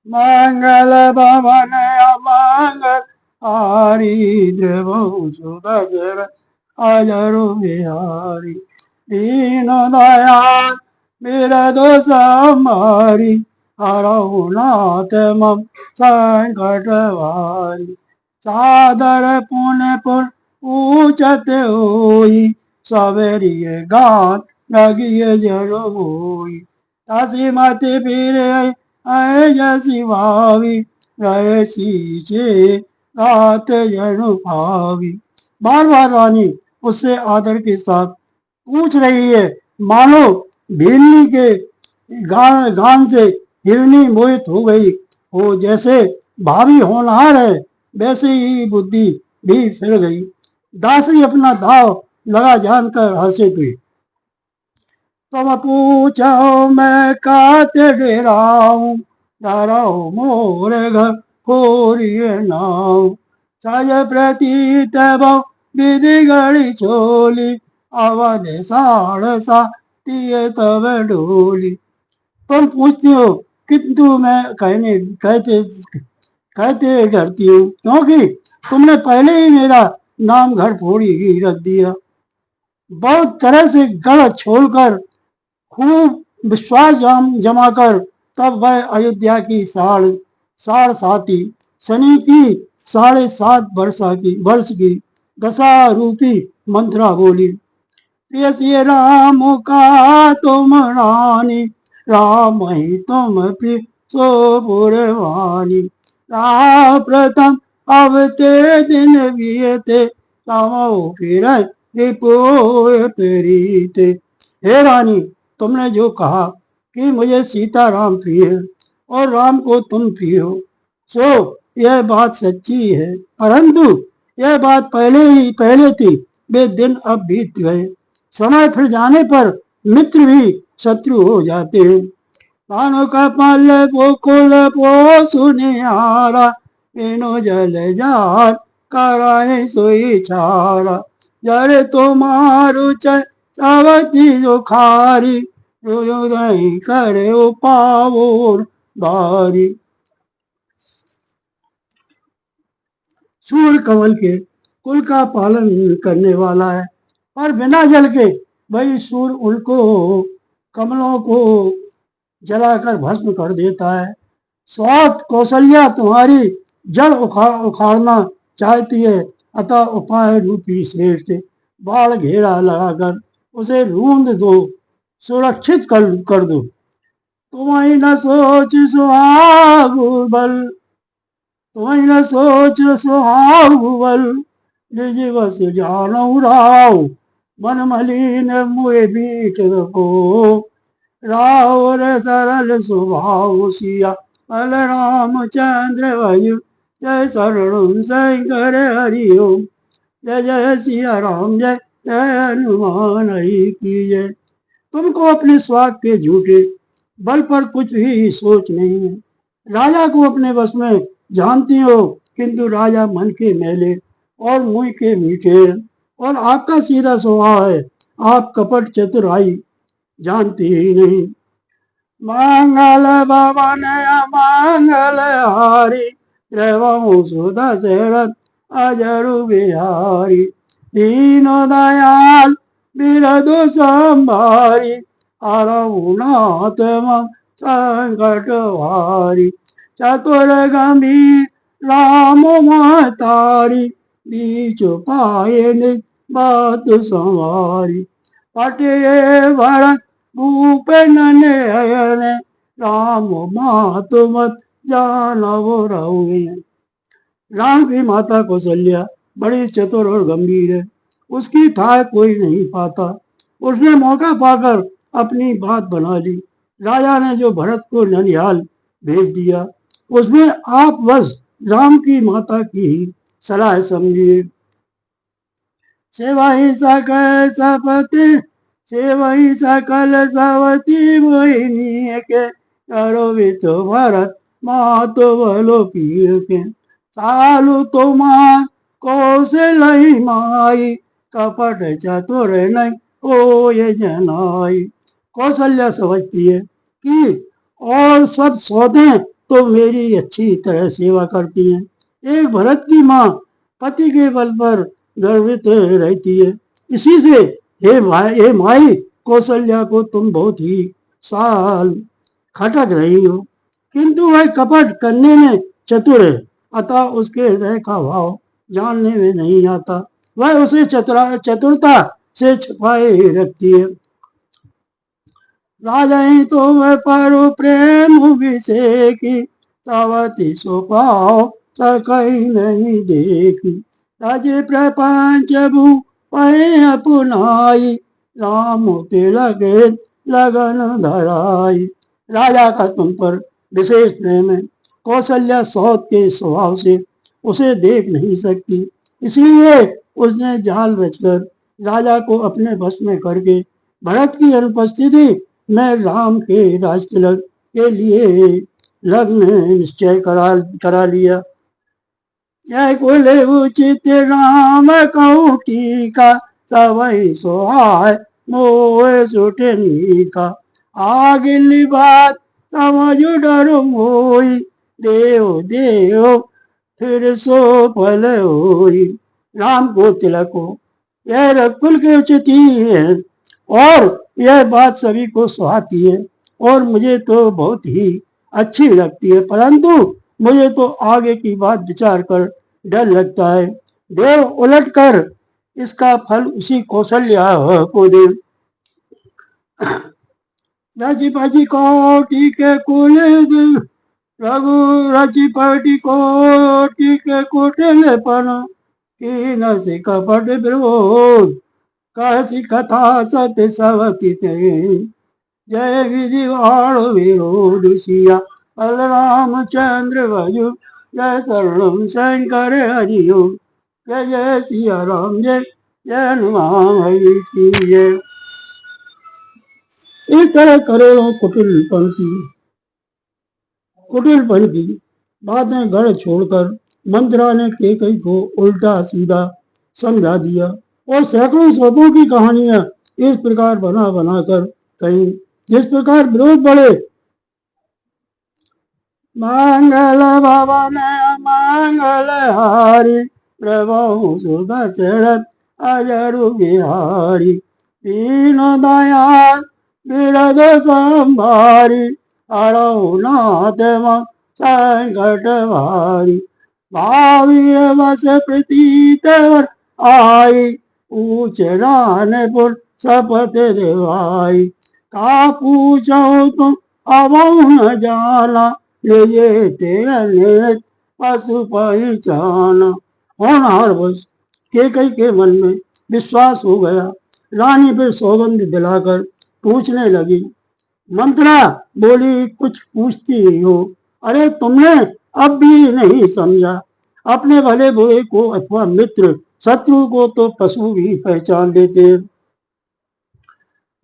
मंगल भवन अमंगल हारी द्रवहु सुदशर अजरु बिहारी दीन दयाल बिरदु समारी हरहु नाथ मम संकट वारी सादर पुण्य पुन पूछत होई सवेरिय गान लगिय जर होई तासी मति फिरे जसी भावी रहे सींचे रात जनु भावी। बार बार रानी उससे आदर के साथ पूछ रही है, मानो भीलनी के गान से हिरनी मोहित हो गई हो। जैसे भावी होनहार है वैसे ही बुद्धि भी फिर गई। दासी अपना दाव लगा जानकर हंसे थे। तुम पूछो मैं काते डेराऊं धराओ मोर घर खोरिए नाऊ सज प्रतीत बहु विधि गढ़ी छोली अवध साड़सा तिये तब डोली। तुम पूछती हो किंतु मैं कहते कहते डरती हूँ क्योंकि तुमने पहले ही मेरा नाम घर फोड़ी ही रख दिया। बहुत तरह से गढ़ छोड़कर खूब विश्वास जमाकर तब वह अयोध्या की साढ़ साथी शनि की 7.5 वर्ष की दशा रूपी मंत्रा बोली। प्रिय राम का तुम रानी राम ही तुम प्रिय सो पुरवानी प्रथम अब ते दिन बिये थे फिर रिपोए प्रीते। हे रानी, तुमने जो कहा कि मुझे सीता राम प्रिय है और राम को तुम प्रिय हो, सो यह बात सच्ची है, परंतु यह बात पहले थी। वे दिन अब बीत गए। समय फिर जाने पर मित्र भी शत्रु हो जाते हैं। कानो कमल गोकुल पो सुनिहारा बिनु जल जान कराए सोई छारा जरे तुम्हारु चावती जो खारी रोदई करे पावोर बारी। सूर्य कमल के कुल का पालन करने वाला है, और बिना जल के वही सूर्य उनको कमलों को जलाकर भस्म कर देता है। स्वात कौशल्या तुम्हारी जड़ उखाड़ना चाहती है, अतः उपाय रूपी श्रेष्ठ बाढ़ घेरा लगाकर उसे ढूंढ दो, सुरक्षित कर दो। तुम्हें न सोच सुहागु बल तुम्हें न सोच सुहागु बल निज बस जानो राव मन मलिन मुए बीट को रावर सरल स्वभाव सिया बल रामचंद्र भयु जय शरण शंकर हरिओम जय जय सिया राम जय जय हनुमान की जय। तुमको अपने स्वाद के झूठे बल पर कुछ भी सोच नहीं है। राजा को अपने बस में जानती हो, किंतु राजा मन के मैले और मुंह के मीठे हैं, और आपका सीधा स्वभाव है। आप कपट चतुराई जानती ही नहीं। मंगल भवन मंगल हारी द्रवहु सुदशरथ अजरु बिहारी दीन दयाल बिरदु संभारी हरहु नाथ मम संकट हारी चतुर गंभीर राम महतारी बीच पाए निज बात संवारी पटे भरत भूप नयन राम मातु मत जानव रहुए। राम की माता कौशल्या बड़ी चतुर और गंभीर है, उसकी थाह कोई नहीं पाता। उसने मौका पाकर अपनी बात बना ली। राजा ने जो भरत को ननिहाल भेज दिया, उसमें आप बस राम की माता की ही सलाह समझिए। सेवाई सकल सपति सेवई सकल सवती मोहिनी के करो तो भरत मातो बलो पीर के सालु तुमान कौशलही माई कपट चतुर नहीं ओ ये जनाई। कौशल्या समझती है कि और सब सौदे तो मेरी अच्छी तरह सेवा करती हैं। एक भरत की माँ पति के बल पर गर्वित रहती है। इसी से हे माई कौशल्या को तुम बहुत ही साल खटक रही हो, किंतु वह कपट करने में चतुर है, अतः उसके हृदय का भाव जानने में नहीं आता। वह उसे चतुरता से छुपाए रखती है। राजाएं तो वह पारो प्रेम विषेकी, सावती सो पाओ सकई नहीं देखी। राजे प्रपंच भूपे अपनाई, राम तिलक लगन धराई। राजा का तुम पर विशेष प्रेम है। कौशल्या सौत के स्वभाव से उसे देख नहीं सकती, इसलिए उसने जाल रचकर राजा को अपने वश में करके भरत की अनुपस्थिति में राम के राजतिलक के लिए लग्न निश्चय करा लिया। यह कुल उचित राम कहूँ टीका, सवै सोहाय मोह सुटनी का। आगिली बात समझ डर मोई, देव देव फिर सो फल होई। राम को तिलक हो, यह रघुकुल के उचित ही है, और यह बात सभी को सुहाती है, और मुझे तो बहुत ही अच्छी लगती है, परंतु मुझे तो आगे की बात विचार कर डर लगता है। देव उलट कर इसका फल उसी कौशल्या को दे। रचिपति कोटि के कुल रघु रचिपति कोटि के कुटिलपन, कीन से कपट विरोध कहसी कथा सत्य सवती ते। जय विधि वाण विरोध सिया अल रामचंद्र भजु, जय शरणम शंकर हरिओ। जय जय सिया राम, जय जय हनुमान हरि की जय। इस तरह करोड़ों कुटिलपन की बातें गढ़ छोड़कर मंत्रा ने केकई को उल्टा सीधा समझा दिया, और सैकड़ों सौदों की कहानियां इस प्रकार बना बना कर कही, जिस प्रकार विरोध बढ़े। मंगल भवन मंगल हारी, प्रभु सुदशरथ अजरु बिहारी। तीनों दयाल बिरद संभारी, हरऊ नाथ मम संकट भारी। भावी बस प्रतीत आई, पूछ रानपुर शपथ दिवाई। का पूछो तुम अब न जाना, ले तेरे पशु पहचाना। होनहार बस केकई के मन में विश्वास हो गया। रानी फिर सौगंध दिलाकर पूछने लगी। मंत्रा बोली, कुछ पूछती हो? अरे तुमने अब भी नहीं समझा। अपने भले बुरे को अथवा मित्र शत्रु को तो पशु भी पहचान लेते।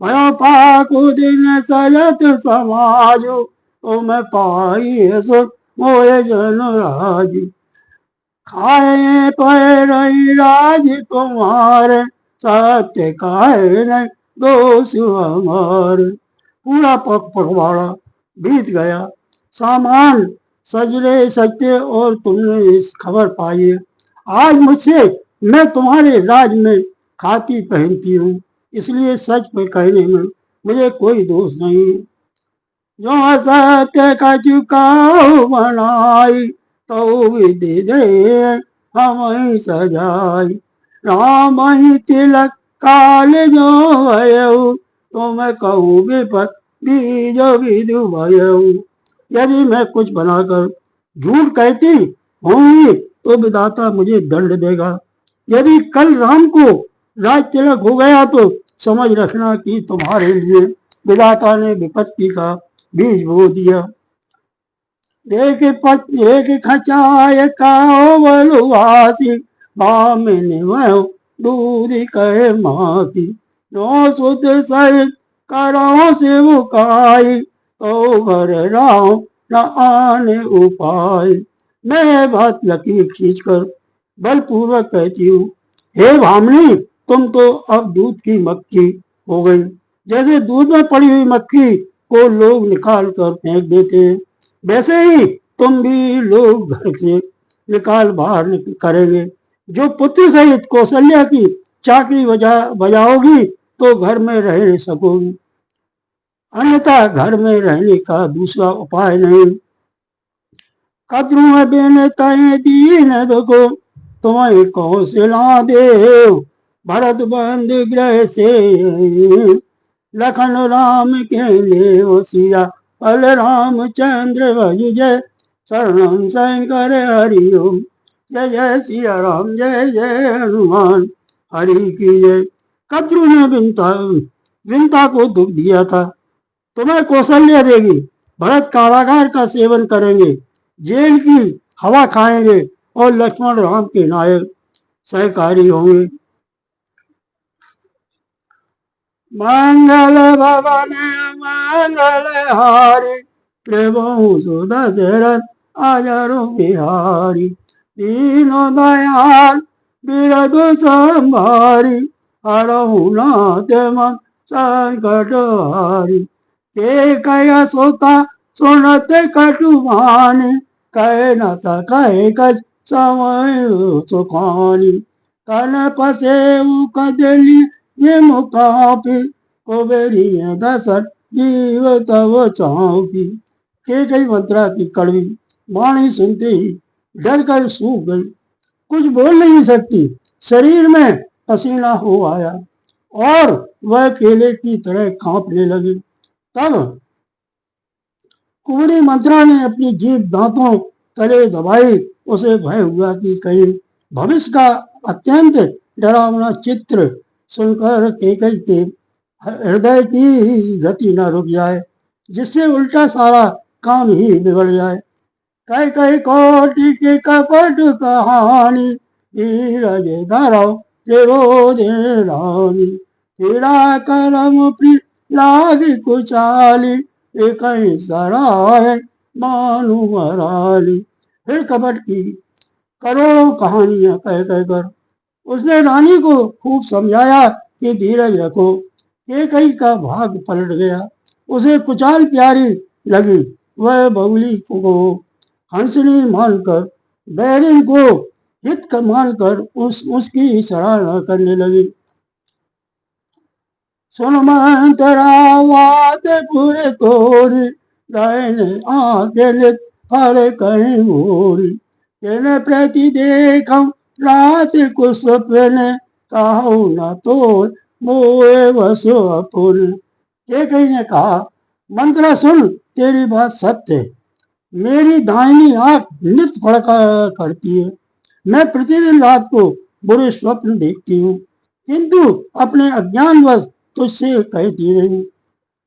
भयो पाकु दिन सजत समाजु, तुम पाई सो मोय जन राजु। खाए पे रही राज तुम्हारे, सत्य काहे नहीं दोष हमारे। पूरा पखवाड़ा बीत गया, सामान सजले सजते, और तुमने इस खबर पाई। आज मुझसे मैं तुम्हारे राज में खाती पहनती हूँ, इसलिए सच पे कहने में मुझे कोई दोष नहीं। जो सत्य का चुकाओ बनाई, तो विधि दे हम ही सजाई। राम ही तिलक काल जो भयऊ, तो मैं कहूँ विपत बीज विधु भयऊ। यदि मैं कुछ बनाकर झूठ कहती होंगी तो विधाता मुझे दंड देगा। यदि कल राम को राज तिलक हो गया तो समझ रखना कि तुम्हारे लिए विधाता ने विपत्ति का बीज बो दिया। रेख खचाए काओ बलुआसी, बामिनी भयो दूध कहे माती। नो सुध सहित करो सेवकाई, तो भर राम न आने उपाय। मैं बात लकीर खींचकर बलपूर्वक कहती हूँ, हे भामनी, तुम तो अब दूध की मक्खी हो गई। जैसे दूध में पड़ी हुई मक्खी को लोग निकाल कर फेंक देते हैं, वैसे ही तुम भी लोग घर से निकाल बाहर करेंगे। जो पुत्र सहित कौशल्या की चाकरी बजाओगी तो घर में रह नहीं सकोगी, अन्यथा घर में रहने का दूसरा उपाय नहीं। कद्रुम बिन तय दीन दुखो तुम्हें कौशला देव, भरत बंद ग्रह से लखन राम के ले सिया, पल रामचंद्र भजुजय शरणम शंकर हरिओम। जय जय सिया राम, जय जय हनुमान, हरि की जय। कद्रु ने विंता को दुख दिया था। तुम्हें कौशल्या देगी, भरत कारागार का सेवन करेंगे, जेल की हवा खाएंगे और लक्ष्मण राम के नायक सहकारी होंगे। मंगल भवन मंगल हारी, प्रभु सुदशरथ अजर बिहारी, दीनो दयाल बिरदु संभारी, हरहु नाथ मन संकट हारी। के कय सोता सुनत कटुवानी, कह न सके कछ समय सुखानी। कन पसे कदली ये मुकापी, कुबेरी दशरथ जीव तव चापी। के कई मंत्रा की कड़वी वाणी सुनते ही डर कर सूख गई, कुछ बोल नहीं सकती। शरीर में पसीना हो आया और वह केले की तरह कांपने लगी। तब कुंवरी मंत्रा ने अपनी जीभ दांतों तले दबाई। उसे भय हुआ कि कहीं भविष्य का अत्यंत डरावना चित्र सुनकर केकई के हृदय की गति न रुक जाए, जिससे उल्टा सारा काम ही बिगड़ जाए। कई कई कोटि की कपट कहानी, धीरज धरो रानी। पीड़ा करम प्री लाग कुचाली, कहीं सराय मानु मराली। फिर कपट की करोड़ों कहानियां कह कहकर उसने रानी को खूब समझाया कि धीरज रखो। केकई का भाग पलट गया, उसे कुचाल प्यारी लगी। वह बगुली को हंसनी मानकर, बैरिन को हित मानकर उसकी सराहना करने लगी। सुन मंतरावाद पूरे तोरी, गायने आके फल कहीं मोरी। तेने प्रति देखम रात को सपने, कहूँ न तो मोए वसो अपने। केकई ने कहा, मंत्रा सुन, तेरी बात सत्य है। मेरी दाहिनी आंख नित्य फड़का करती है। मैं प्रतिदिन रात को बुरे स्वप्न देखती हूँ, किंतु अपने अज्ञानवश तुझसे कहती नहीं।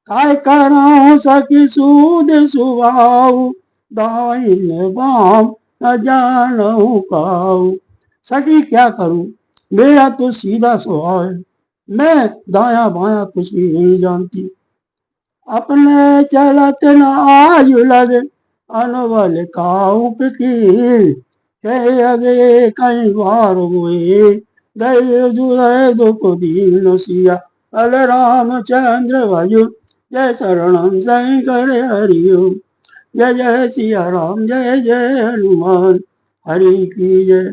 काय कराऊं सखी सूद सुभाऊ, दाहिने बाम न जानू काऊ। सखी क्या करूं, मेरा तो सीधा स्वभाव है, मैं दाया बाया कुछ भी नहीं जानती। अपने चलत न आयु लगे, अनबल काऊ की। कहे अगे कई बार हुए, दय दुदय दुख दीन सिया, अल रामचंद्र भजु, जय शरणम शंकर हरिओम। जय जय सिया राम, जय जय हनुमान, हरि की जय।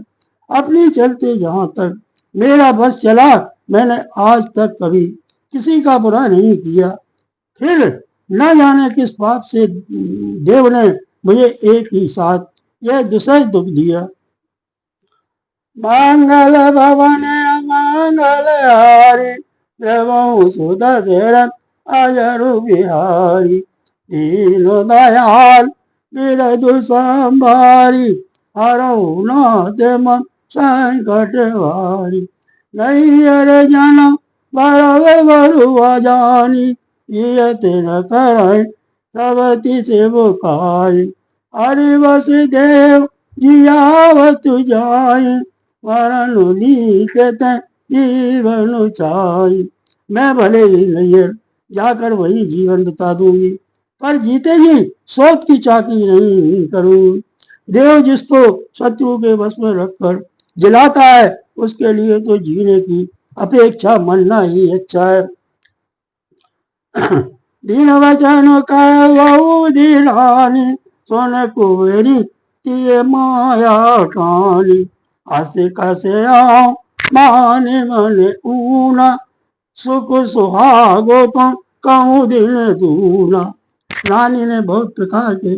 अपनी चलते जहां तक मेरा बस चला, मैंने आज तक कभी किसी का बुरा नहीं किया। फिर न जाने किस पाप से देव ने मुझे एक ही साथ यह दुसह दुख दिया। मंगल भवन मंगल हारी, प्रभु सुदशरथ अजर बिहारी। दीनो दयाल बिरदु संभारी, हरहु नाथ मन संकट हारी। नैयर जन्म बरव बरुआ जानी, जियत न करय सबति शिव खाई। हरि वसुदेव जियावत जाय, वरन नीकत जीवन चाय। मैं भले ही नैयर जाकर वही जीवन बिता दूंगी, पर जीते जी सोच की चाकरी नहीं करूंगी। देव जिसको शत्रु के वश में रखकर जिलाता है, उसके लिए तो जीने की अपेक्षा मरना ही अच्छा है। दीन वचन कहु दीनानी, सोने कुबेरी तिये माया ठानी, आसे कसे आओ माने मने ऊना, सुख सुहागो तो कहूँ दिल दूना। रानी ने बहुत प्रकार के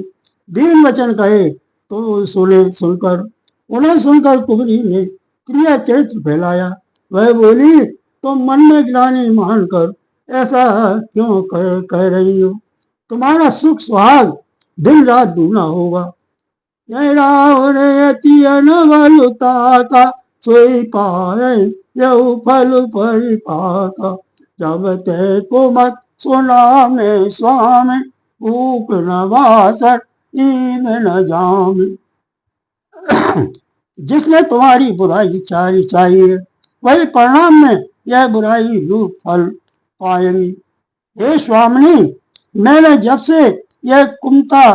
दीन वचन कहे तो सुनकर उन्हें सुनकर कुबरी ने क्रिया चरित्र फैलाया। वह बोली, तुम मन में ग्लानि मानकर ऐसा क्यों कह रही हो? तुम्हारा सुख सुहाग दिन रात दूना होगा। बलुता का सोई पाए यऊ फल परिपाका, जब ते को मत सुना में स्वामी, भूख न वासर नींद न जामे। जिसने तुम्हारी बुराई चाहिए वही परिणाम में यह बुराई रूप फल पाएंगी। हे स्वामिनी, मैंने जब से यह कुमता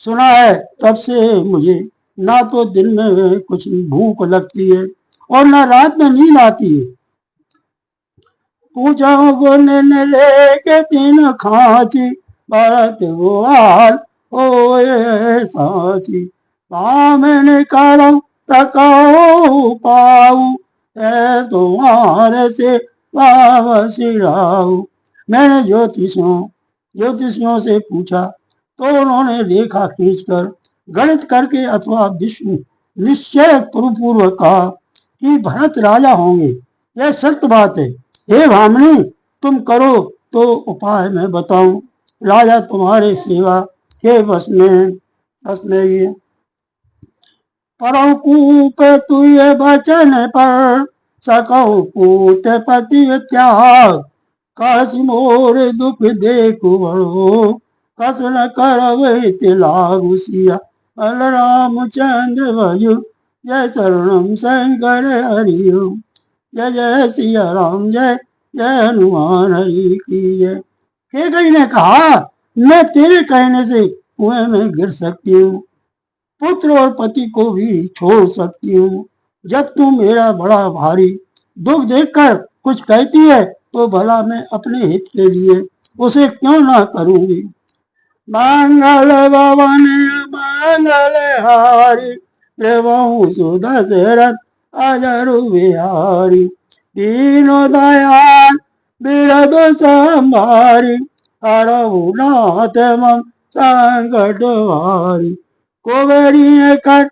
सुना है तब से मुझे ना तो दिन में कुछ भूख लगती है और ना रात में नींद आती है। पूछो गुन लेके तीन खाची, भरत वो हाल होए साची, मैंने करम तकाऊ पाऊ, तुम्हारे से वावसिराऊ। मैंने ज्योतिषियों से पूछा तो उन्होंने रेखा खींचकर गणित करके अथवा विष्णु निश्चय पूर्वक कहा कि भरत राजा होंगे। यह सत्य बात है। हे भामिनी, तुम करो तो उपाय मैं बताऊं। राजा तुम्हारे सेवा के बस में ही है। परकूप तुय बचन पर सकौ पूत पति त्याग, काशी मोर दुख देखु बड़ो, कस न करवे लागु सिया, बल रामचंद्र भजु जय शरणम शंकर हरिओ, जय जय सिया राम जय जय हनुमान हरि की जय। केकई ने कहा, मैं तेरे कहने से कुएं में गिर सकती हूँ, पुत्र और पति को भी छोड़ सकती हूँ। जब तू मेरा बड़ा भारी दुख देखकर कुछ कहती है तो भला मैं अपने हित के लिए उसे क्यों ना करूंगी। मंगल भवन मंगल हारी, त्रिभुवन सुदशरथ अजरु बिहारी, दीनो दयाल बिरद संभारी, हरहु नाथ मम संकट हारी। कोवरिये कर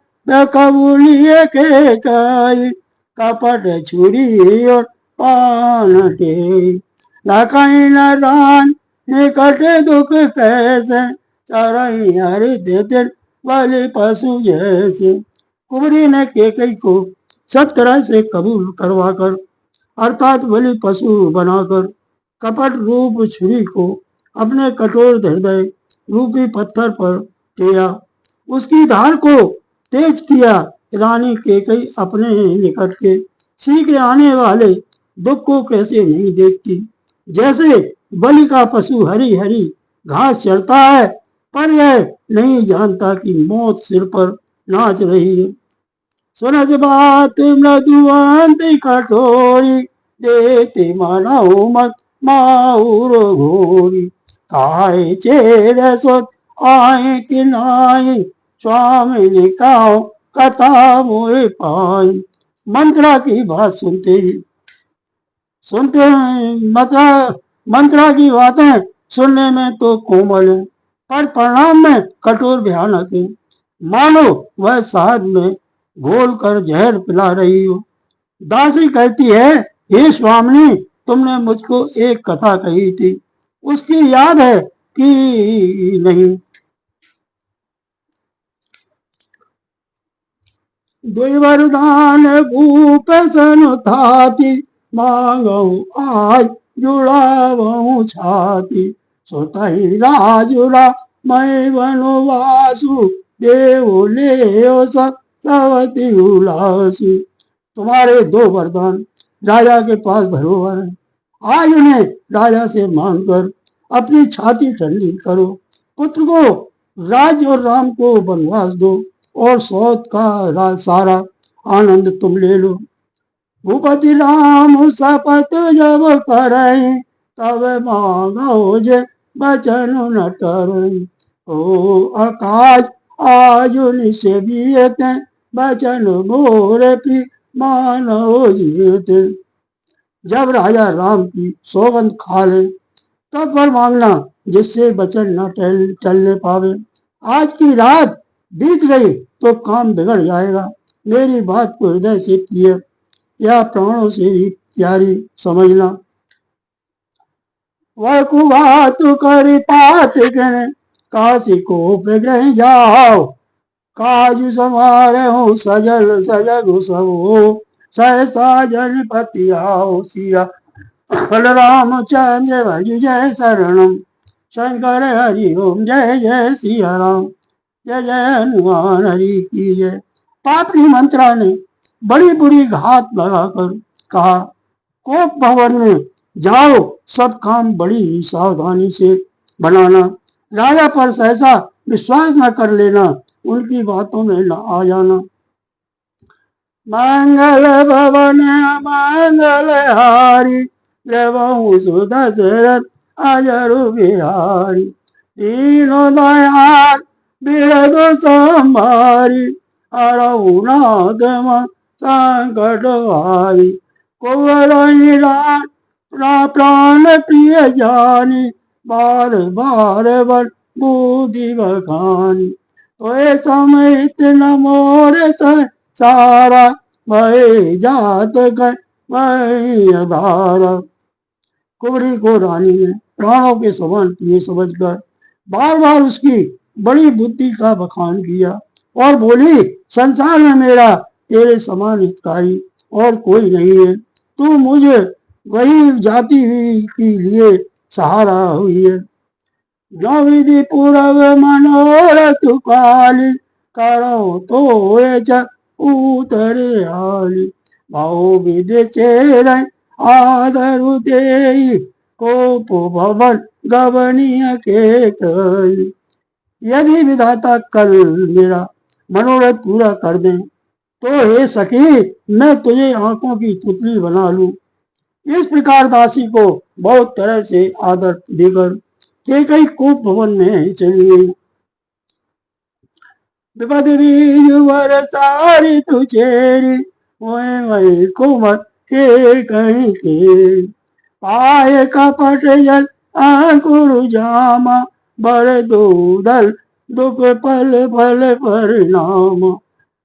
कबूलिए के कई, कपट छुरी और पान के, न कहीं न दान निकट दुख कैसे, चरई हरि देते बलि पशु जैसे। कुबरी ने केकई को सब तरह से कबूल करवाकर अर्थात बलि पशु बनाकर कपट रूप छुरी को अपने कठोर हृदय रूपी पत्थर पर टेया, उसकी धार को तेज किया। रानी केकई अपने निकट के शीघ्र आने वाले दुख को कैसे नहीं देखती। जैसे बलि का पशु हरी हरी घास चरता है पर यह नहीं जानता कि मौत सिर पर नाच रही है। सुनत बात मृदुवंत कठोरी, देते मानो मत माउर घोरी, काहे चेरे सोत आए कि नाई, स्वामी ने कहा कथा मोए पाई। मंत्रा की बात सुनते हैं मंत्रा की बातें सुनने में तो कोमल है पर परिणाम में कठोर भयानक है। मानो वह शहद में घोल कर जहर पिला रही हो। दासी कहती है, हे स्वामिनी, तुमने मुझको एक कथा कही थी, उसकी याद है कि नहीं? वरदान भूप सन थाती, मांगऊ आज जुड़ावऊ छाती, सोतही राजुरा मैं वनवासु, देव ले सब सवती उलासु। तुम्हारे दो वरदान राजा के पास धरोहर है, आज उन्हें राजा से मांगकर अपनी छाती ठंडी करो। पुत्र को राज और राम को वनवास दो और सौत का सारा आनंद तुम ले लो। भूपति राम शपथ जब करई, तब मांगो जे बचन न टरई, ओ आकाश आज से बीत बचन मोरे पी मानो जीत। जब राजा राम की सौगंध खा ले तब वर मांगना जिससे वचन न टलने पावे। आज की रात बीत गई तो काम बिगड़ जाएगा। मेरी बात को हृदय से प्रिय या प्राणों से भी प्यारी समझना। वह कुबात करी पात गण काशी को विग्रह जाओ। काज समारे हो सजल सजग सब सहसा जनपति आओ सिया। बलरामचंद्र भज जय शरणम शंकर हरि ओम जय जय सिया राम जय जय हनुमान हरि की जय। पापड़ी मंत्रा ने बड़ी बुरी घात लगाकर कहा, कोप भवन में जाओ, सब काम बड़ी सावधानी से बनाना। राजा पर सहसा विश्वास न कर लेना, उनकी बातों में न आ जाना। मंगल भवन मंगल हारी द्रवहु सुदशरथ अजरु बिहारी। तीनों दयाल बिरद संभारी हरहु नाथ संकट हारी। कुंवर प्राण प्रिय जानी बार बार वर बुद्धि बखानी। तो समित न मोर सारा वही जात कर वही आधारा। कुंवरी को रानी ने प्राणों के समान प्रिय समझकर बार बार उसकी बड़ी बुद्धि का बखान किया और बोली, संसार में मेरा तेरे समान हितकारी और कोई नहीं है। तू मुझे वही जाति हुई के लिए सहारा हुई है। जो विधि पूरब मनोरथ काली करो तो उतरे हाली। भाव विधि चेरे आदरु देई कोप भवन गवनीय के कई। यदि विधाता कल मेरा मनोरथ पूरा कर दे तो हे सखी मैं तुझे आंखों की पुतली बना लूं। इस प्रकार दासी को बहुत तरह से आदर देकर कैकई कूप भवन में चली गई। विपद बीज सारी तुझेरी वही कुमत के कहीं के। पाए कपट जल अंकुर जामा बर दूदल दुख पल पल परिणाम।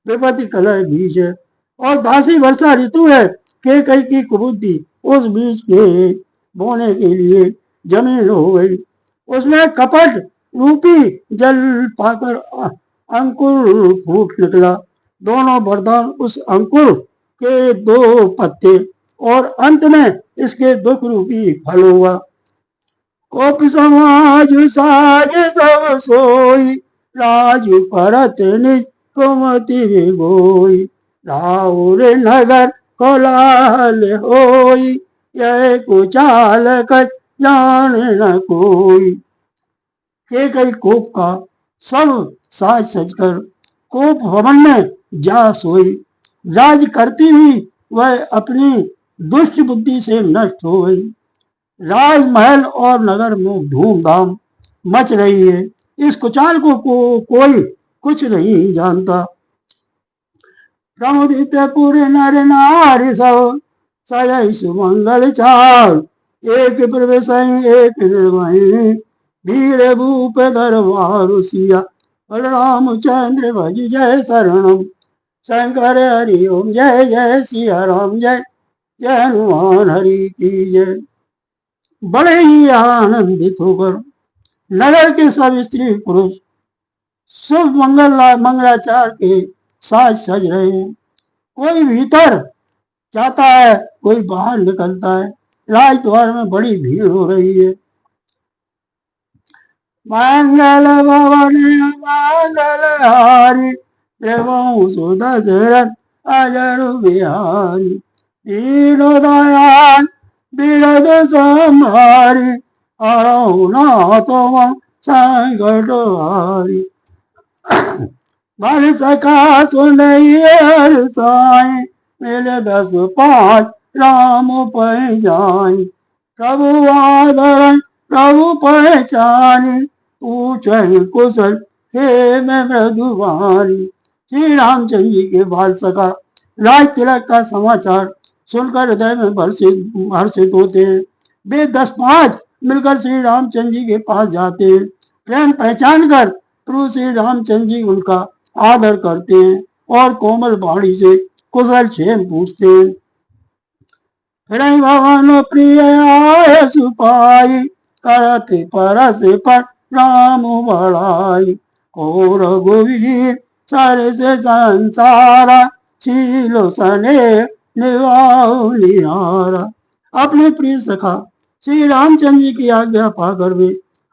विपत्ति कलह बीज है और दासी वर्षा ऋतु है। कैकई की कुबुद्धि उस बीज के बोने के लिए जमीन हो गई। उसमें कपट रूपी जल पाकर अंकुर फूट निकला। दोनों वरदान उस अंकुर के दो पत्ते और अंत में इसके दुख रूपी फल हुआ। कोप समाज साज सब सोई राजू परत निज कुमति विगोई। राउर नगर कोलाहल होई यह कुचाल कच जाने न कोई। कैकई कोप का सब साज सजकर कोप भवन में जा सोई। राज करती हुई वह अपनी दुष्ट बुद्धि से नष्ट हो गई। राजमहल और नगर में धूमधाम मच रही है। इस कुचाल को कोई कुछ नहीं जानता। प्रमुदित पूरे नर नारी सब सजई सुमंगल चाल। एक प्रवेश एक निर्वही वीर भूप दरबार सिया। बलरामचंद्र भज जय शरणम शंकर हरि ओम जय जय सिया राम जय जय हनुमान हरि की जय। बड़े ही आनंदित होकर नगर के सब स्त्री पुरुष शुभ मंगलाचार के साज सज रहे हैं। कोई भीतर जाता है, कोई बाहर निकलता है। राजद्वार में बड़ी भीड़ हो रही है। मंगल भवन मंगल हारी देवों सुदशरथ अजरु बिहारी। तीनों दयाल बिरद संभारी हरहु नाथ संकट हारी। बल सका सुनैर साई मिले 10 5 राम पहचानी। प्रभु आदरण प्रभु पहचानी पूछे कुशल हे मैं मृदुवानी। श्री रामचंद्र जी के बाल सखा राज तिलक का समाचार सुनकर हृदय में हर्षित होते हैं। वे 10-5 मिलकर श्री रामचंद्र जी के पास जाते हैं। प्रेम पहचान कर प्रभु श्री रामचंद्र जी उनका आदर करते हैं और कोमल वाणी से कुशल क्षेम पूछते हैं। हृदय भवन प्रिय आय सुपाई करते परस पर राम बड़ाई। और रघुवीर सारे से संसारा शीलो सने निभाओ निहारा। अपने प्रिय सखा श्री रामचंद्र जी की आज्ञा पाकर वे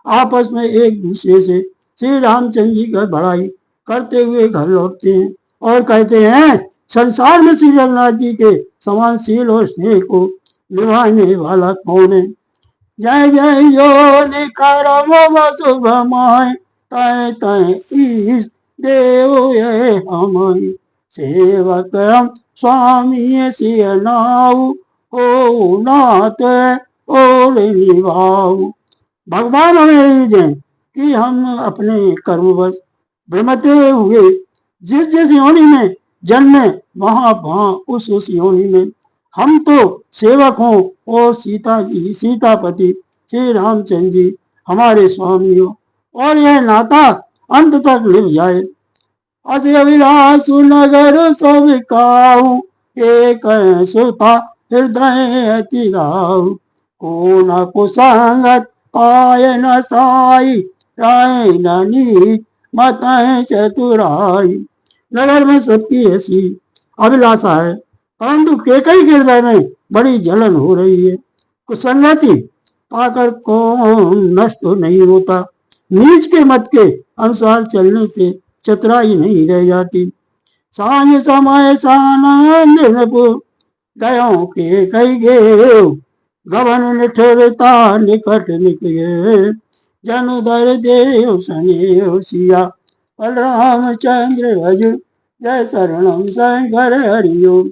आपस में एक दूसरे से श्री रामचंद्र जी की बड़ाई करते हुए घर लौटते हैं और कहते हैं, संसार में श्री रघुनाथ जी के समान शील और स्नेह को निभाने वाला कौन है। जय जय यो निकरम शुभ माय तय तय ईश देव ये हमारी। सेवक हम स्वामी सिय नाऊ ओ नाथ और निभाऊ। भगवान हमें ही दें कि हम अपने कर्मवश भ्रमते हुए जिस जिस योनि में जन्मे वहां उस योनि में हम तो सेवक हों और सीतापति श्री रामचंद्र जी हमारे स्वामी हो और यह नाता अंत तक निभ जाए। अति अभिलाष नगर सब काहू एक सुता हृदय अति राहु। को न कुसंगत पाय न साई राय न नीच मत चतुराई। नगर में सबकी ऐसी अभिलाषा है परंतु केकई के हृदय में बड़ी जलन हो रही है। कुसंगति पाकर कौन नष्ट नहीं होता। नीच के मत के अनुसार चलने से चतुराई नहीं रह जाती। सांझ समय सानंद गयों के कई गे गवन निठरता निकट निकये। जनुदर देव सने सिया बलरामचंद्र भज जय शरणम शंकर हरिओम।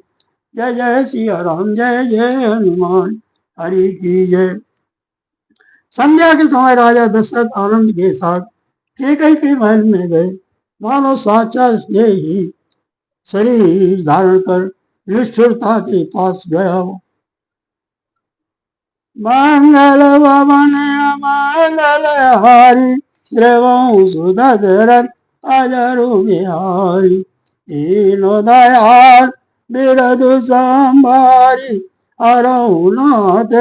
जय जय सिया राम जय जय हनुमान हरि की जय। संध्या के समय राजा दशरथ आनंद के साथ केकई के महल में गए। मानो साक्षात स्नेह ही शरीर धारण कर निष्ठुरता के पास गया हो। मंगल भवन मंगल हारी द्रवं सुदशरथ अजरु बिहारी। दीनो दयाल बिरधु संभारी हरऊ नाथ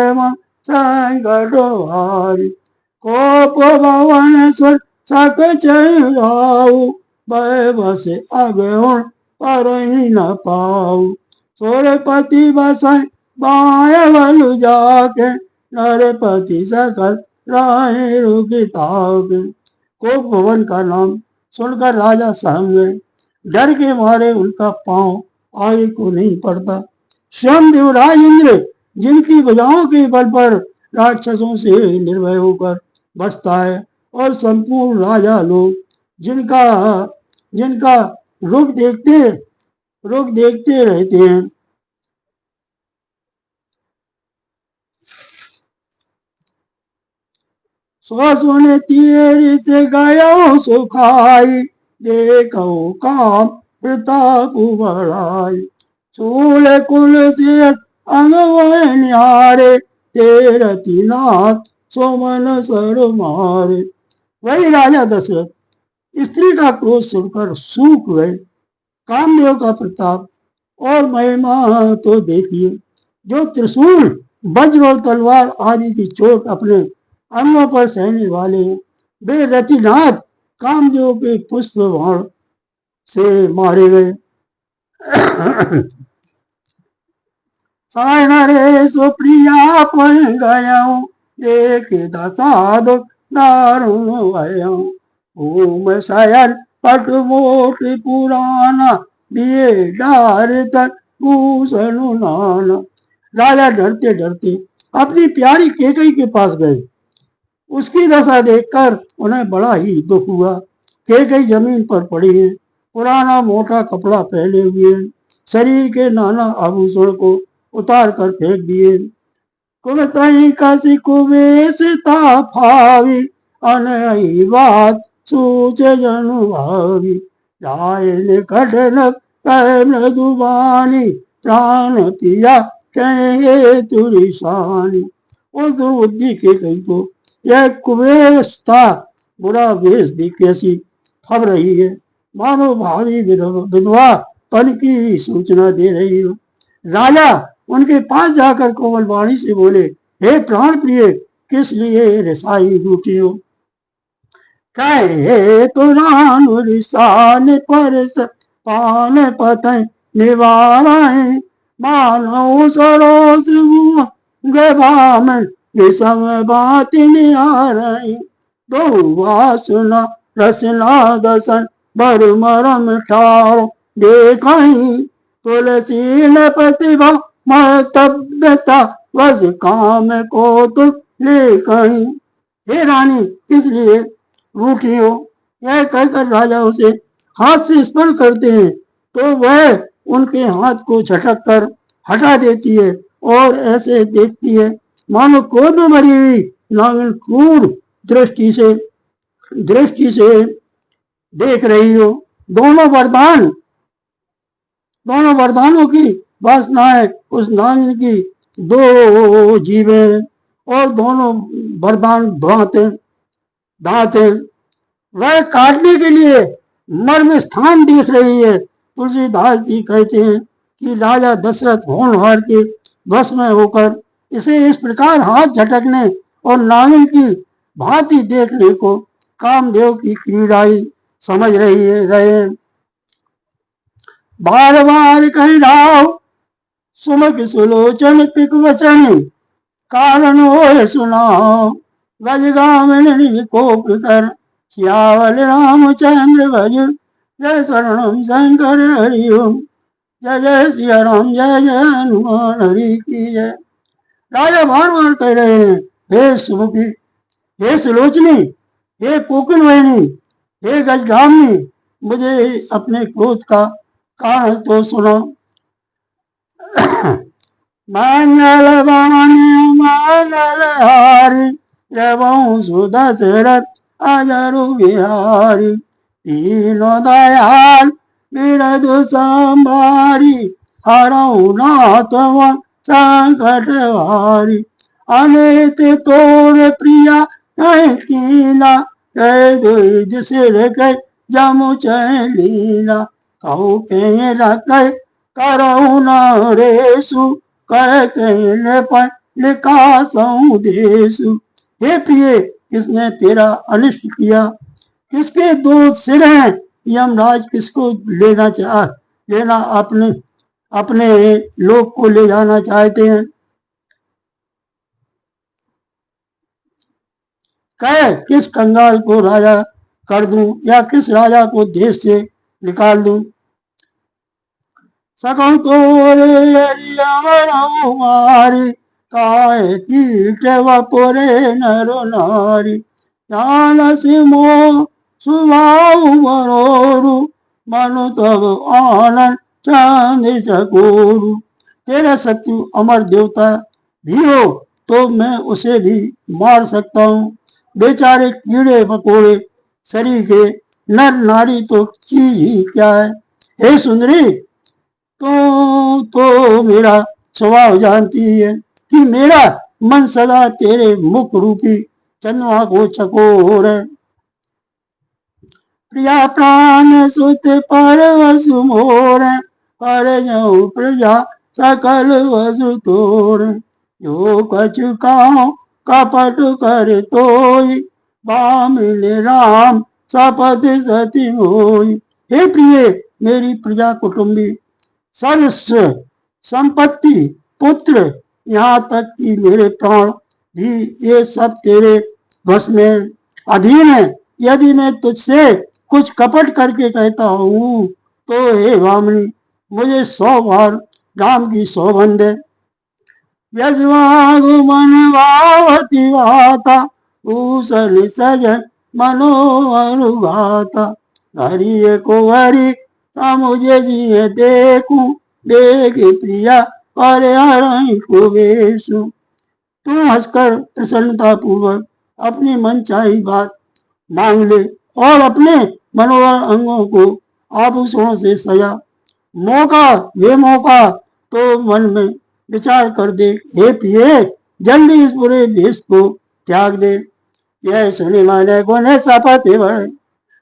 संकट हारी। कोप भवन सुर सक चढ़ाऊ भय बस अगुण पर ही न पाऊ। सुरपति बस बाय बलु जाके नरपति सकल राय रुकिताके। कोप भवन का नाम सुनकर राजा सहम गए। डर के मारे उनका पांव आगे को नहीं पड़ता। स्वयं देवराज इंद्र जिनकी भुजाओं के बल पर राक्षसों से निर्भय होकर बसता है और संपूर्ण राजा लोग जिनका जिनका रुख देखते रहते हैं। सुने तेरी से गयो सुखाई देखो काम प्रताप बढ़ाई। सूल कुल से अंगवय निहारे तेरति नाथ सोमन सर मारे। वही राजा दशरथ स्त्री का क्रोध सुनकर सूख गए। कामदेव का प्रताप और महिमा तो देखिए, जो त्रिशूल वज्र और तलवार आदि की चोट अपने अंगों पर सहने वाले हैं। वे रतिनाथ कामदेव के पुष्प बाण से मारे गए। रे सुप्रिया पै गया देख दसाद दारुण भयऊ। ओम शयन पट मोट पुराना दिए डार तक भूषण नाना। राजा डरते डरते अपनी प्यारी केकई के पास गए। उसकी दशा देखकर उन्हें बड़ा ही दुख हुआ। केकई जमीन पर पड़ी है, पुराना मोटा कपड़ा पहने हुए हैं, शरीर के नाना आभूषण को उतार कर फेंक दिए। कुमतई कसी कुवेश था फावी अनई बात सूच जनु भावी, जाए निकट न कह मृदुबानी, प्राण पिया कहे तुरिशानी। उस दुर्बुद्धि के कही को यह कुबेश था, बुरा वेश देख कैसी फब रही है, मानो भावी विधवा पन की सूचना दे रही हो। राजा उनके पास जाकर कोमल वाणी से बोले, हे प्राण प्रिय, किस लिए रिसाई रूठी हो? कहे तो रान रिसान पर पान पतय निवाराए, मानव सरोस गभा में विषम बात निहाराई। दो वासना रसना दसन बर मरम ठार देखाई, तुलसी न प्रतिभा महतव्यता वस काम को तुम लेखाई। हे रानी, इसलिए रूठी हो? यह कहकर राजा उसे हाथ से स्पर्श करते हैं तो वह उनके हाथ को झटक कर हटा देती है और ऐसे देखती है मानो क्रोध में भरी हुई नागिन क्रूर दृष्टि से देख रही हो। दोनों वरदानों की वासनाएं उस नागिन की दो जीवें और दोनों वरदान दांत वह काटने के लिए मर्म स्थान देख रही है। तुलसीदास जी कहते हैं कि राजा दशरथ होनहार के बस में होकर इसे इस प्रकार हाथ झटकने और नागिन की भांति देखने को कामदेव की क्रीड़ाई समझ रहे। बार बार कह राव सुमक सुलोचन पिक वचन, कारण हो सुनाओ गजगामिन निज कोप कर, श्यावल रामचंद्र भज जय शरणम शंकर हरि ओम, जय जय सिया राम जय जय हनुमान हरि की जय। राजा बार बार कह रहे हैं, हे सुमुखी, हे सुलोचनी, हे कोकिल वाहिनी, हे गजगामिनी, मुझे अपने क्रोध का कारण तो सुनो। मंगल वाणी मंगल हारी, जबों सुदशरथ अजरु बिहारी, तीनों दयाल बिरद संभारी, हरऊ नाथ संकट हारी। अनित तोर प्रिया कह कीना, कह दुई सिर कह जमु लीला, कहु के रख करऊ न रेसु, कह कहने पर लिखा सऊदेशु। हे प्रिय, किसने तेरा अनिष्ट किया? किसके दो सिर हैं? यमराज किसको लेना अपने लोक को ले जाना चाहते हैं? कह किस कंगाल को राजा कर दूं या किस राजा को देश से निकाल दूं? सकल तोरे मारी, काय कीट वपुरे नर नारी, जान सिमो सुभाव मनोरु, मनु तब आनंद चांद चकोरु। तेरा शत्रु अमर देवता भी हो तो मैं उसे भी मार सकता हूँ। बेचारे कीड़े मकोड़े शरीर के नर नारी तो चीज ही क्या है। हे सुंदरी, तो मेरा स्वभाव जानती है कि मेरा मन सदा तेरे मुख रूपी चंद्रमा को चकोर है। प्रिया प्राण सुत पर वसु मोर, पर जाऊं प्रजा सकल वसु तोर, जो कछु काहूं कपट कर तोई, बामिल राम सपथ सती मोई। हे प्रिय, मेरी प्रजा कुटुंबी सर्वस्व संपत्ति पुत्र यहाँ तक कि मेरे प्राण भी ये सब तेरे बस में अधीन है। यदि मैं तुझसे कुछ कपट करके कहता हूँ तो हे भामिनी, मुझे 100 बार राम की सौगंध है। यजवागु मनवावती वाता, भूषण सजन मनो अनुभाता, हरि को हरि मुझे जिये देखूं, देख प्रिया और हरई को बेसू। तू हंसकर प्रसन्नता पूर्वक अपनी मनचाही बात मांग ले और अपने मनोहर अंगों को आभूषणों से सजा। मौका वे मौका तो मन में विचार कर दे, हे पिए जल्दी इस बुरे भेष को त्याग दे। यह सुनी माने को ने सपति बड़े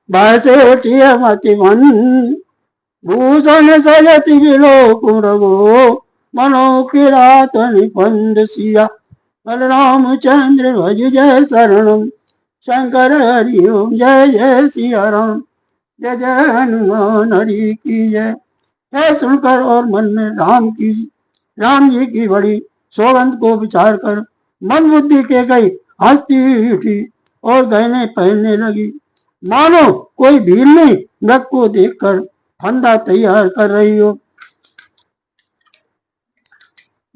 बाहर से उठी है मति मन, भूषण सजति बिलो कुरगो मनो की रात निपंद सिया। बलराम चंद्र भज जय शरणम शंकर हरि ओम जय जय सिया राम जय जय हनुमान हरि की जय। यह सुनकर और मन में राम जी की बड़ी सौगंध को विचार कर मन बुद्धि के गई हंसती उठी और गहने पहनने लगी, मानो कोई भीलनी मृग को देखकर फंदा तैयार कर रही हो।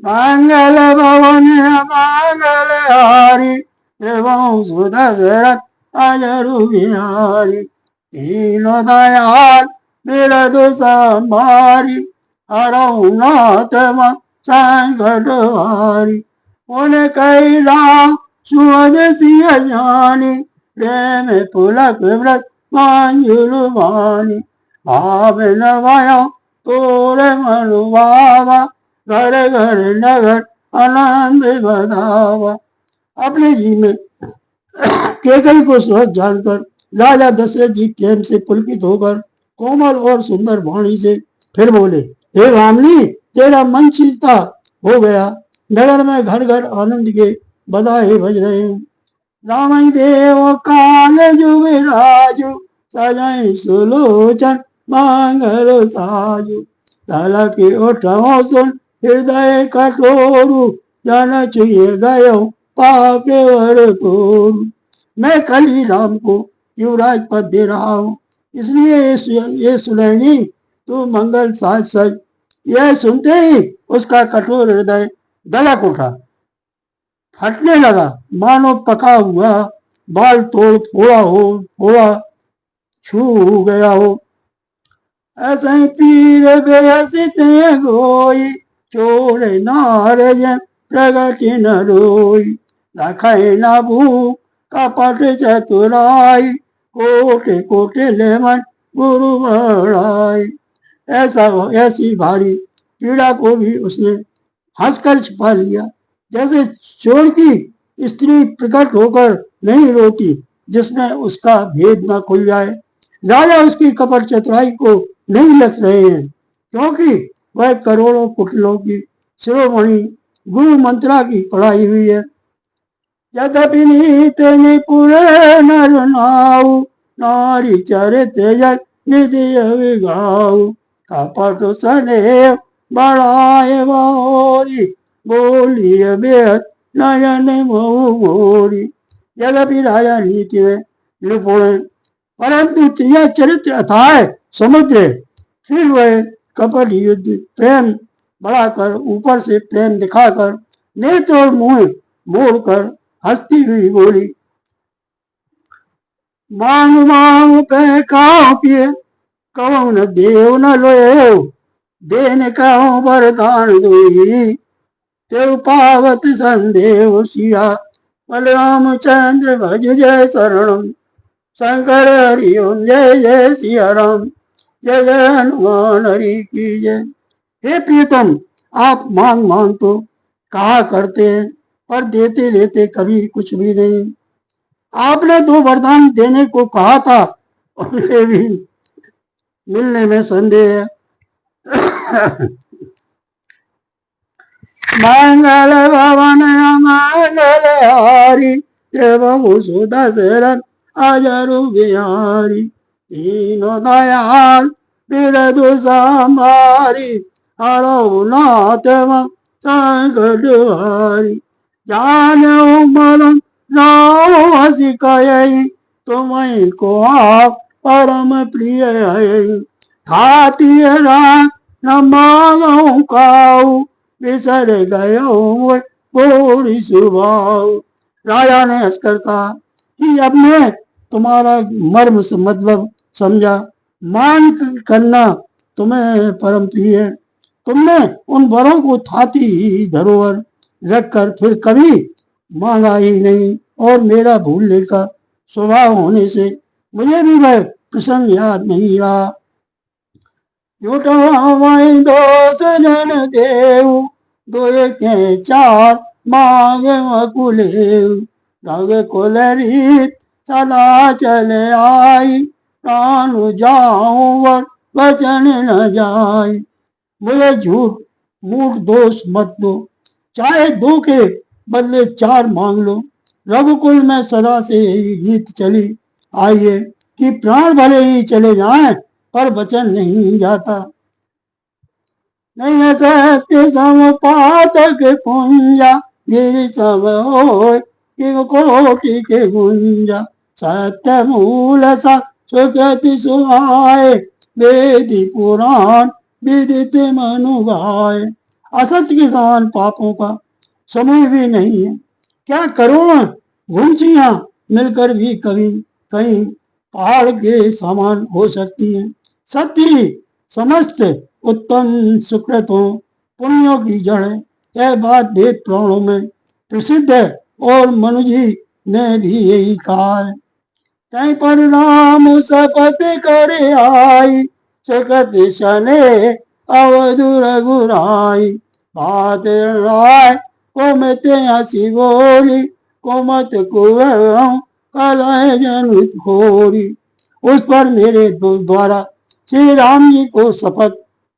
मंगल भवन मंगल हारी त्रिभुवन सुदशरथ अजरु बिहारी, दीनो दयाल बिरधु संभारी हरहु नाथ संकट हारी। उन कैलाश सुअद सिय जानी प्रेम पुलक व्रत मंजुल वाणी। भाव नवाया तोरे मनु बाबा घर घर नगर आनंद बधावा। अपने जी में केकई को स्वस्थ जानकर राजा दशरथ जी प्रेम से पुलकित होकर कोमल और सुंदर वाणी से फिर बोले, हे भामिनी तेरा मन शीतल हो गया, नगर में घर घर आनंद के बधाई बज रहे हैं। राम देव काल जुबिराजु सजई सुलोचन मंगल साजु। लाला के ओठों सुन हृदय कठोरु जन छुए गयो पाके वर तोरु। मैं कल ही राम को युवराज पद दे रहा हूँ, इसलिए ये सुलैनी तू मंगल साज सज। यह सुनते ही उसका कठोर हृदय दलक उठा, फटने लगा, मानो पका हुआ बाल तोड़ फोड़ा छू गया हो। ऐसे पीर बेहसित गोई चोर नारे जन प्रगट न रोई। लखई न भूख कपट चतुराई कोटे कोटे ले मन गुरु बढ़ाई। ऐसी भारी पीड़ा को भी उसने हंसकर छिपा लिया, जैसे चोर की स्त्री प्रकट होकर नहीं रोती जिसमें उसका भेद न खुल जाए। राजा उसकी कपट चतुराई को नहीं लग रहे हैं, क्योंकि वह करोड़ों कुटिलों की शिरोमणि गुरु मंत्रा की पढ़ाई हुई है। यद्यपि नीत निपुण नर नाऊ नारी चरित जग निधि विगाऊ। कपट स्नेह बढ़ाए बारी बोलिए बेहद नयन मोह गोरी। यद्यपि राजा नीति में निपुण है, परंतु त्रिया चरित्र अथाह समुद्र है। फिर वह कपट युद्ध प्रेम बढ़ाकर ऊपर से प्रेम दिखाकर नेत्र और मुंह मोड़कर हंसती हुई बोली, मांग मांग पे काओ पिए कहूँ न देव न लोयो। देने कहूँ वरदान दुई तेव पावत संदेव सिया। बलराम चंद्र भज जय शरणम शंकर हरि ओम जय जय सिया राम जय जय हनुमान हरि की जय। हे प्रियतम आप मांग मांग तो कहा करते हैं, पर देते लेते कभी कुछ भी नहीं। आपने 2 वरदान देने को कहा था, उनके भी मिलने में संदेह है। मंगल भवन मंगल हारी त्रिभुवन सुदशरथ अजरु बिहारी। दीनो दयाल बिरधु संभारी हरहु नाथ संकट हारी। जान मरण राम हसी कही तुम्हें को आप परम प्रिय है। खाती राम न मांगू काऊ बिसर गयो बोरी सुभाव। राजा ने हंसकर कहा कि अब मैं तुम्हारा मर्म से मतलब समझा। मान करना तुम्हें परम प्रिय है। तुमने उन वरों को थाती ही धरोहर रखकर फिर कभी मांगा ही नहीं। और मेरा भूलने का स्वभाव होने से मुझे भी वह प्रसंग याद नहीं रहा। युटवाई दो सजन देव, दोए के चार मांगे मकुलेव, रागे कुलरीत सदा चले आई, प्राण जाऊं वर वचन न जाई। मुझे झूठ मूठ दोष मत दो, चाहे दो के बदले चार मांग लो। रघुकुल में सदा से यही रीत चली आई है कि प्राण भले ही चले जाएं पर वचन नहीं जाता। नहीं सत्य सम पातक पुंजा, गिर सम होय किम कोटि के गुंजा। सत्य मूल सा सुकृति सुहाय, वेदी पुराण विदित मनु गाय। असत्य के समान पापों का समूह भी नहीं है। क्या करोड़ घुंसियां मिलकर भी कभी कहीं पहाड़ के समान हो सकती हैं। सत्य ही समस्त उत्तम सुकृतों पुण्यों की जड़ है। यह बात वेद पुराणों में प्रसिद्ध है और मनु जी ने भी यही कहा है। कहीं पर राम शपथ करे आई, सुखत शने अवधु रघुराई। बात राय को मत हसी बोली, को मत कुहूं कलह जन खोरी। उस पर मेरे द्वारा श्री राम जी को शपथ,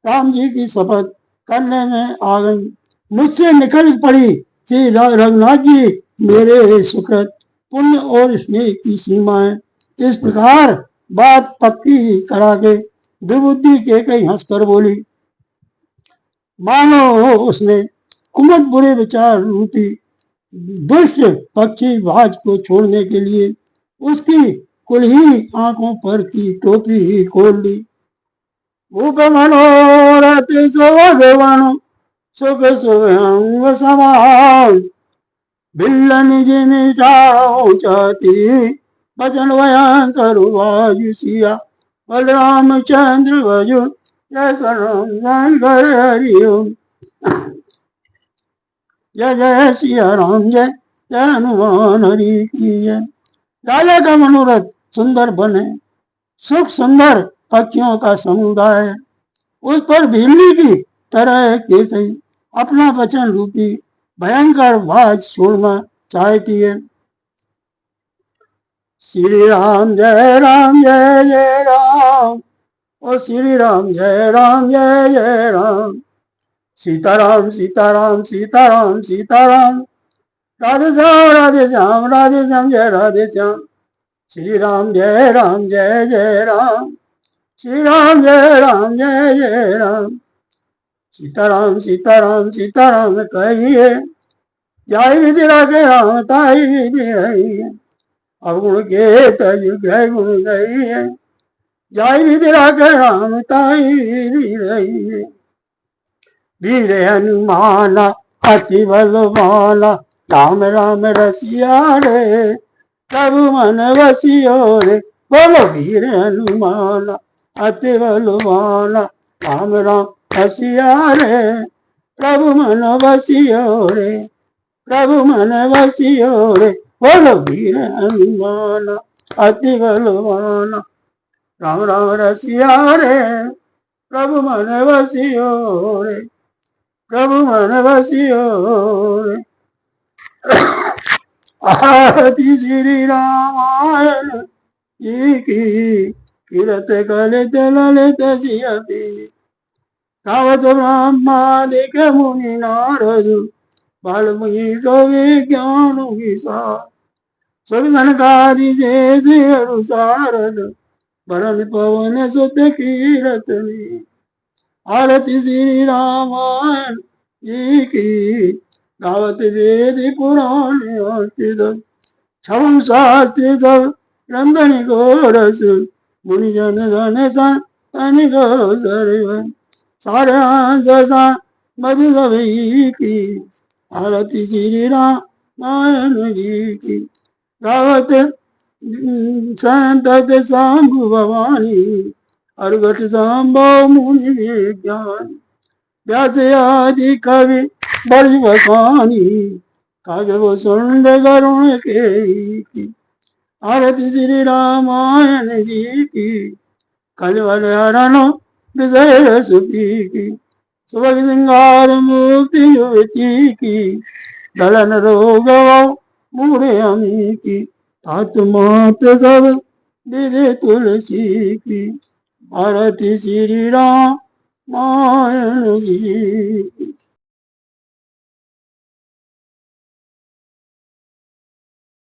राम जी की शपथ करने में आ गई। मुझसे निकल पड़ी श्री रघुनाथ जी मेरे सुकृत पुण्य और स्नेह की सीमाएं। इस प्रकार बात पक्की करा के दुर्बुद्धि के कई हंसकर बोली। मानो उसने कुमत बुरे विचार रूपी दुष्ट पक्षी बाज को छोड़ने के लिए उसकी कुल ही आंखों पर की टोपी ही खोल दी। भूप मनोरथ सोगवन सुख सुख समान, बिल्ल निज निजाओ चाहती, बचन भयंकर वायु सिया। बलराम चंद्र भजु जय शंकर हरिओम। जय जय सिया राम, जय जय हनुमान हरि की जय। राजा का मनोरथ सुंदर बन है, सुख सुंदर पक्षियों का समुदाय है। उस पर बिल्ली की तरह के कई अपना वचन रूपी भयंकर बाज छोड़ना चाहती है। श्री राम जय राम जय जय राम, और श्री राम जय राम जय जय राम। सीताराम सीताराम सीताराम सीताराम, राधे श्याम राधे श्याम राधे श्याम जय राधे श्याम। श्री राम जय राम जय जय राम, श्री राम जय राम जय जय राम। सीताराम सीताराम सीताराम कहिए, जाय विधि राखे राम ताई विधि रही है। अवगुण के तज ग्रह गुण गई है, जाय विधि राखे राम ताई विधि रही है। वीर हनुमान अति बलवाना, राम राम रसिया रे, प्रभु मन वसियो रे। बोलो वीर हनुमान अति बलवाना, राम राम रसिया रे, प्रभु मन वसियो रे, प्रभु मन वसियो रे। बोलो वीर हनुमान अति बलवाना, राम राम रसिया रे, प्रभु मन वसियो रे, प्रभु मन वसियो रे। आदि श्री रामायण की कीरत कलित ललित सियति, तावत ब्रह्मादिक मुनि नारद, वाल्मीकि विज्ञान विशारद। सभी सनकादि शेष अरु सारद, वरन पवन सुत कीरतनी। आरती श्री रामायण की गावत वेद पुराण छवन शास्त्री सब रंधन को रस, मुनि जन धन सन को सर्व। सारे मधु सभी की, आरती श्री रामायण जी की। गावत संत शंभु भवानी, अर्घट संभव मुनि विज्ञान। व्यास आदि कवि बड़ी बखानी, काव्य वो सुंद करुण की। आरती श्री रामायण जी की। कलवल हरण विजय सुखी की। सुभग सिंगार मुक्ति युवती की। दलन रोग बूढ़े अमी की। तात मात सब विधि तुलसी की। आरती श्री रामायण जी की।